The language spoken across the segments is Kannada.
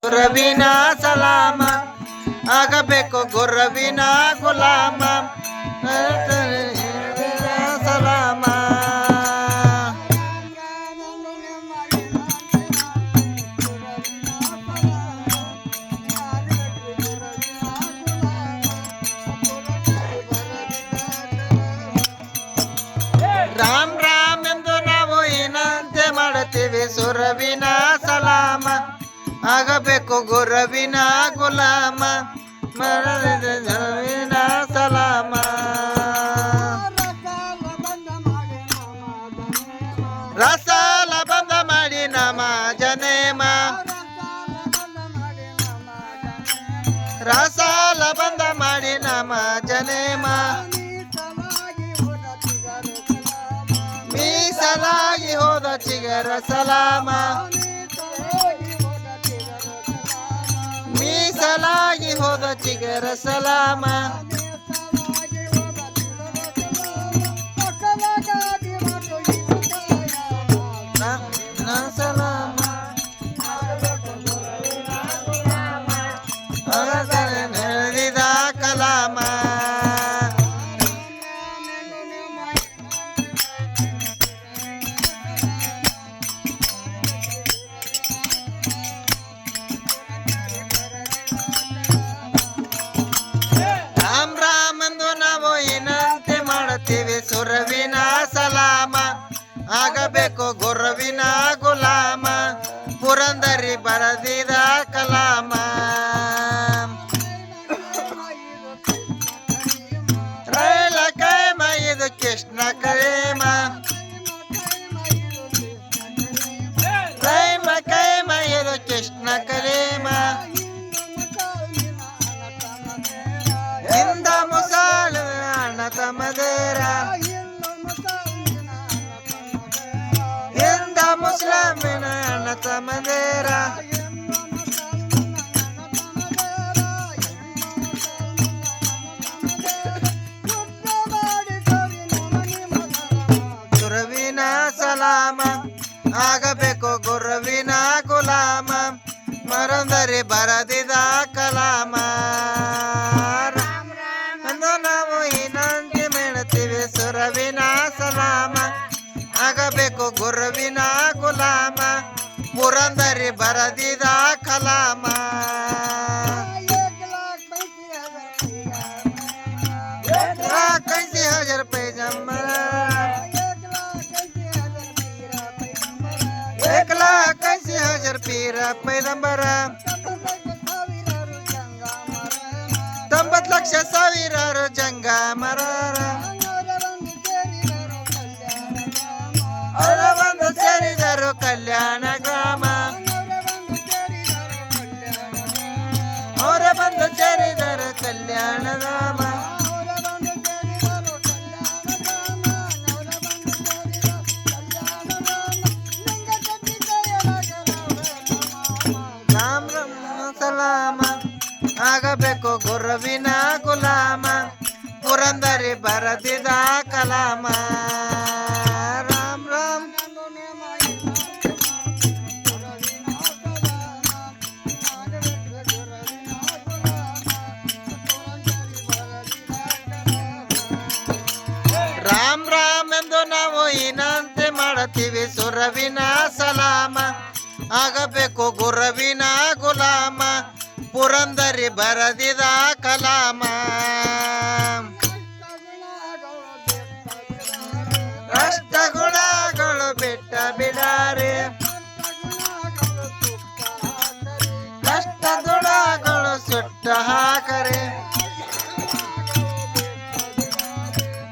ಗುರುವಿನ ಸಲಾಮ ಆಗಬೇಕು ಗುರುವಿನ ಗುಲಾಮ ಸಲಾಮ. ರಾಮ್ ರಾಮ್ ಎಂದು ನಾವು ಏನಂತೆ ಮಾಡುತ್ತೀವಿ ಸುರವಿನ ಸಲಾಮ ಆಗಬೇಕು ಗುರುವಿನ ಗುಲಾಮ ಗುರುವಿನ ಸಲಾಮ. ರಸಾಲ ಬಂದ ಮಾಡಿ ನಮ ಜನೇಮ ರಸಾಲ ಬಂದ ಮಾಡಿ ನಮ ಜನೇಮ ಮೀಸಲಾಗಿ ಹೋದ ಚಿಗರ ಸಲಾಮ ಮೀಸಲಾಗಿ ಹೋದ ಚಿಗರ ಸಲಾಮ. ಸಲಾಮ ನಡೆದಿದ ಕಲಾಮ. ರಾಮ್ ರಾಮ್ ಎಂದು ನಾವು ಏನಂತೆ ಮಾಡುತ್ತೀವಿ ಸುರವಿನ ಸಲಾಮ ಆಗಬೇಕು ಗುರುವಿನ ಗುಲಾಮ ಪುರಂದರಿ ಬರೆದಿದ ಕಲಾಮ. ರೈಲ ಕೈಮ ಇದು ಕೃಷ್ಣ ಕೈಮ ರೈಮ ಕೈಮ ಇದು ಕೃಷ್ಣ ಕಲೇಮ ಹಿಂದ ಮುಸಾಲ ಅಣ್ಣ ತಮದೇರ ಹಿಂದ ಮುಸ್ಲಿಮಿನ ಅಣ್ಣ ತಮದೇರ ಗುರುವಿನ ಸಲಾಮ ಆಗಬೇಕು ಗುರುವಿನ ಗುಲಾಮ ಮರಂದರಿ ಬರದಿದ ಕಲಾಮ. ಅಂದು ನಾವು ಏನಂತೆ ಮಾಡುತ್ತೀವಿ ಸುರವಿನ ಸಲಾಮ ಆಗಬೇಕು ಗುರುವಿನ ಗುಲಾಮ ಪುರಂದರಿ ಬರದಿದ ಕಲಾಮ. कैसी हजार पैगंबर 1,80,000 पीर पैगंबर 90 ಲಕ್ಷ ಸಾವಿರಾರು ಜಂಗ ಮರಾರ ಅವರ ಬಂದು ಸೇರಿದರು ಕಲ್ಯಾಣ ಗ್ರಾಮ ಅವರ ಬಂದು ಸೇರಿದರು ಕಲ್ಯಾಣ ಗ್ರಾಮ. ರಾಮ್ ರಾಮ್ ಸಲಾಮ ಆಗಬೇಕು ಗುರುವಿನ ಗುಲಾಮ ಪುರಂದರಿ ಬರೆದಿದ ಕಲಾಮ. ರಾಮ್ ರಾಮ್ ರಾಮ್ ರಾಮ್ ಎಂದು ನಾವು ಏನಂತೆ ಮಾಡುತ್ತೀವಿ ಸುರವಿನ ಸಲಾಮ ಆಗಬೇಕು ಗುರುವಿನ ಗುಲಾಮ ಪುರಂದರಿ ಬರೆದಿದ ಕಲಾಮ. ಅಷ್ಟ ಗುಣಗಳು ಬಿಟ್ಟ ಬಿಡಾರೆ ಕಷ್ಟ ಗುಣಗಳು ಸುಟ್ಟ ಹಾಕರೆ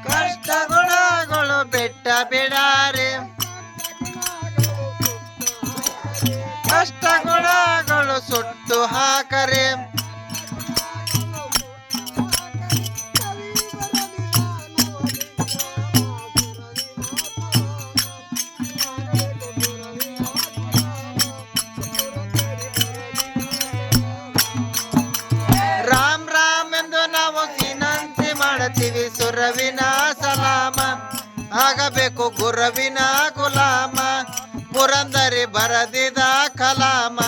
ಕಷ್ಟ ಗುಣಗಳು ಬಿಟ್ಟ ಬಿಡಾರೆ ಕಷ್ಟ ಗುಣಗಳು ಸುಟ್ಟು ಹಾಕರೆ. ರಾಮ್ ರಾಮ್ ಎಂದು ನಾವು ಏನಂತೆ ಮಾಡುತ್ತೀವಿ ಸುರವಿನ ಸಲಾಮ ಆಗಬೇಕು ಗುರುವಿನ ಗುಲಾಮ ಪುರಂದರಿ ಬರೆದಿದ ಕಲಾಮ.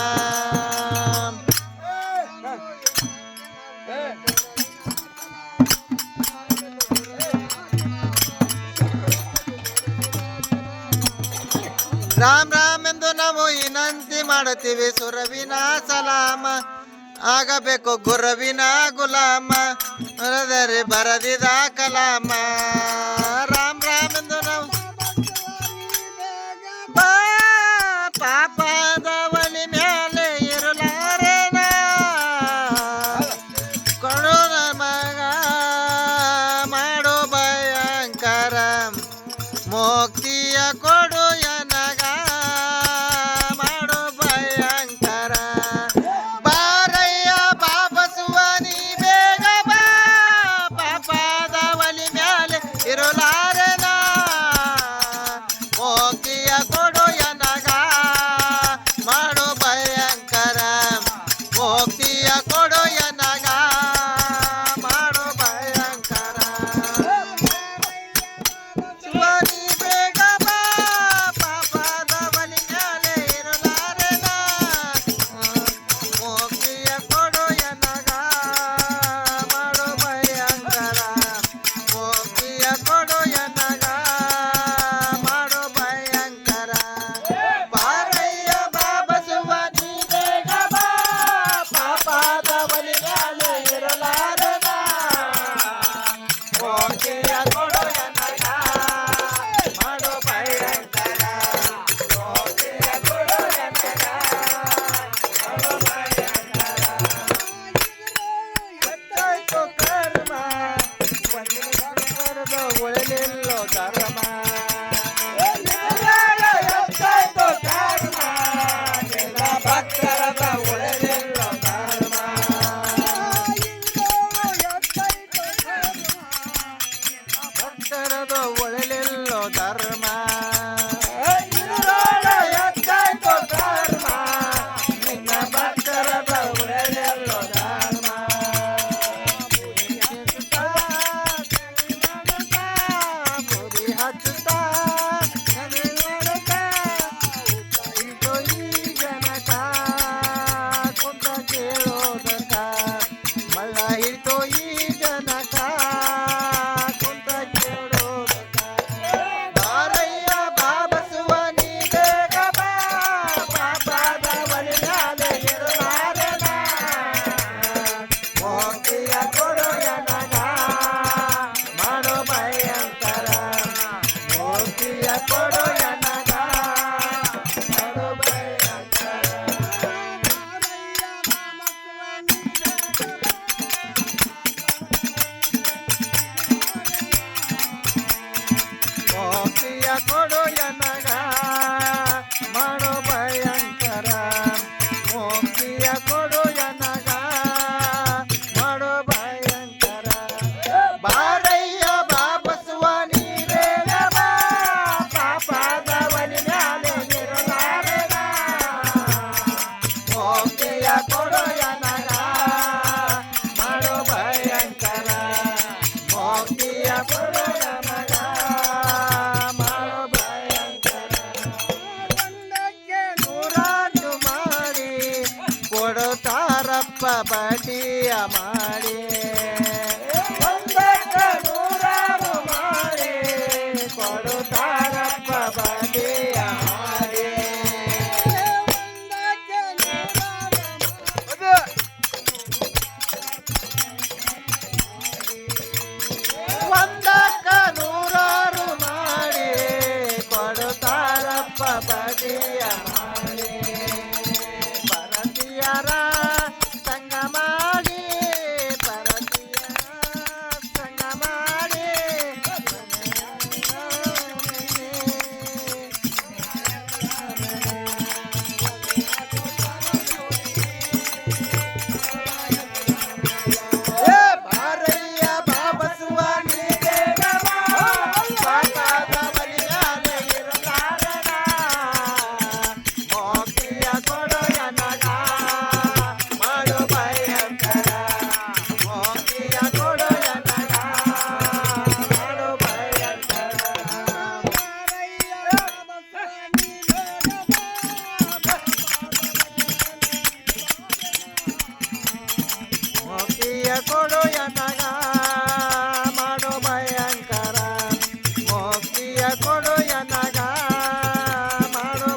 ರಾಮ್ ರಾಮ್ ಎಂದು ನಾವು ವಿನಂತಿ ಮಾಡುತ್ತೀವಿ ಸುರವಿನ ಸಲಾಮ ಆಗಬೇಕು ಗುರುವಿನ ಗುಲಾಮ ಬರದಿದ ಕಲಾಮ ರಾಮ್ ರಾಮ್ ಎಂದು ನಾವು ಪಾಪದ ಒಲಿ ಮೇಲೆ ಇರಲಾರೇನ ಕೊಡು ಮಗ ಮಾಡು ಭಯಂಕರ ಮುಕ್ತಿಯ ಕೊಡು ಎನಗ ಮಾಡು ಭಯಂಕರ ಬಾರಯ್ಯ ಬಾಬಸುವ ನೀ ಬೇಗ ಬಾ ಪಾಪದ ಒಲಿ ಮೇಲೆ ಇರಲಾರೇನ ಮುಕ್ತಿಯ ಕೊಡು ಎನಗ ಮಾಡು ಭಯಂಕರ ಮುಕ್ತಿಯ ಕೊಡು ಎನಗ ಮಾಡು ಭಯಂಕರ ಶಿವನಿ ಬೇಗ ಬಾ ಪಾಪದ ಬಲಿ ಮೇಲೆ ಇರಲಾರೆನ ಮುಕ್ತಿಯ ಕೊಡು ಎನಗ ಮಾಡು ಭಯಂಕರ ಮುಕ್ತಿಯ ಕೊಡು ಎನಗ ಮಾಡು ಭಯಂಕರ ಬಾರಯ್ಯ ಬಾಬಸುವ ನೀ ಬೇಗ ಬಾ ಪಾಪದ ಬಲಿ ಮೇಲೆ ಇರಲಾರೆನ ಮುಕ್ತಿಯ ಕೊಡು ಎನಗ ಮಾಡು ಭಯಂಕರ ಮುಕ್ತಿಯ ಕೊಡು ಎನಗ ಮಾಡು ಭಯಂಕರ ಎತ್ತಾಯ್ತು ಕರ್ಮ ಒಂದಿನ ಕರ್ಮದ ಉಳಿಲಿಲ್ಲೋ ಧರ್ಮ ಎತ್ತಾಯ್ತು ಕರ್ಮ ನಿನ್ನ ಭಕ್ತರದ ಉಳಿಲಿಲ್ಲೋ ಧರ್ಮ ಭಕ್ತರದ ಉಳಿಲಿಲ್ಲೋ ಧರ್ಮ ಎತ್ತಾಯ್ತು ಕರ್ಮ ನಿನ್ನ ಭಕ್ತರದ ಉಳಿಲಿಲ್ಲೋ ಧರ್ಮ ಬುರಿ ಹಚ್ಚುತ್ತಾ ಇದು ಈ ಜನಕ ಕುಂತ ಕೇಳೋದಕ ಮಳ್ಳ ಹಿಡಿತು ಈ ಜನಕ ಕುಂತ ಕೇಳೋದಕ ಬಾರಯ್ಯ ಬಾಬಸುವ ನೀ ಬೇಗ ಬಾ ಪಾಪದ ಬಲಿ ಮೇಲೆ ಇರಲಾರೆನ ಮುಕ್ತಿಯ ಕೊಡು ಎನಗ ಮಾಡು ಭಯಂಕರ ಮುಕ್ತಿಯ ಕೊಡು ಎನಗ ಮಾಡು ಭಯಂಕರ ಮುಕ್ತಿಯ ಕೊಡು ಎನಗ ಮಾಡು ಭಯಂಕರ ಮುಕ್ತಿಯ ಕೊಡು ಎನಗ ಮಾಡು ಭಯಂಕರ ಬಾರಯ್ಯ ಬಾಬಸುವ ನೀ ಬೇಗ ಬಾ ಪಾಪದ ಬಲಿ ಮೇಲೆ ಇರಲಾರೆನ ಮುಕ್ತಿಯ ಕೊಡು ಎನಗ ಮಾಡು ಭಯಂಕರ ಮುಕ್ತಿಯ ಕೊಡು ಎನಗ ಮಾಡು ಭಯಂಕರ ಒಂದಕ್ಕೆ ನೂರಾಟು ಮಾಡಿ ಕೊಡುತ್ತಾರಪ್ಪ ಬಡ್ಡಿಯ ಮಾಡಿ ಒಂದಕ್ಕೆ ನೂರಾರು ಮಾಡಿ ಕೊಡುತ್ತಾರಪ್ಪ ಬಡ್ಡಿಯ ಮಾಡಿ ಒಂದಕ್ಕ ನೂರಾರು ಮಾಡಿ ಕೊಡುತ್ತಾರಪ್ಪ ಬಡ್ಡಿಯ ಮಾಡಿ ಪರತಿಯರ ಸಂಗ ಮಾಡಿ ಪರತಿಯರ ಸಂಗ ಮಾಡಿ ಏ ಬಾರಯ್ಯ ಬಾಬಸುವ ನೀ ಬೇಗ ಬಾ ಪಾಪದ ಬಲಿ ಮೇಲೆ ಇರಲಾರೆನ ಮುಕ್ತಿಯ ಕೊಡು ಎನಗ ಮಾಡು ಭಯಂಕರ ಮುಕ್ತಿಯ ಕೊಡು ಎನಗ ಮಾಡು ಭಯಂಕರ ಮುಕ್ತಿಯ ಕೊಡು ಎನಗ ಮಾಡು ಭಯಂಕರ ಮುಕ್ತಿಯ ಕೊಡು ಎನಗ ಮಾಡು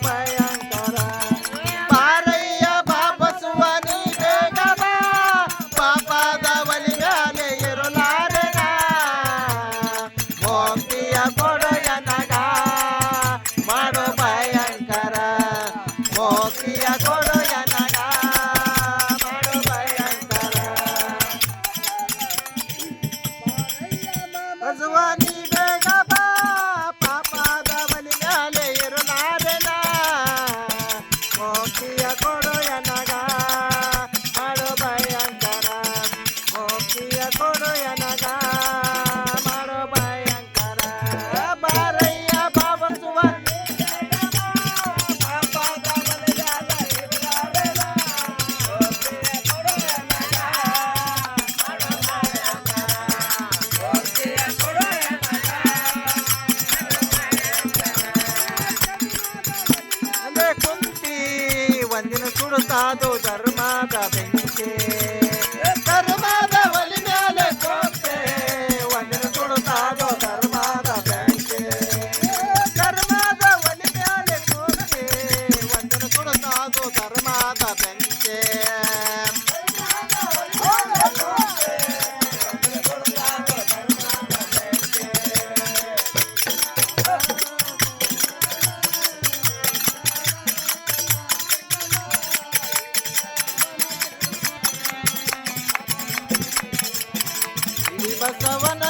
ತುಡುತ್ತಾದು ಧರ್ಮದ ಬೆಂಕಿ ಧರ್ಮದ ಒಲಿ ಮೇಲೆ ಕೋಪೆ ಒಂದಿನ ತುಡುತ್ತಾದು ಧರ್ಮದ ಬೆಂಕಿ ಧರ್ಮದ ಒಲಿ ಮೇಲೆ ಕೋಪೆ ಒಂದಿನ ತುಡುತ್ತಾದು ಧರ್ಮದ ಬೆಂಕಿ ಬಸವನ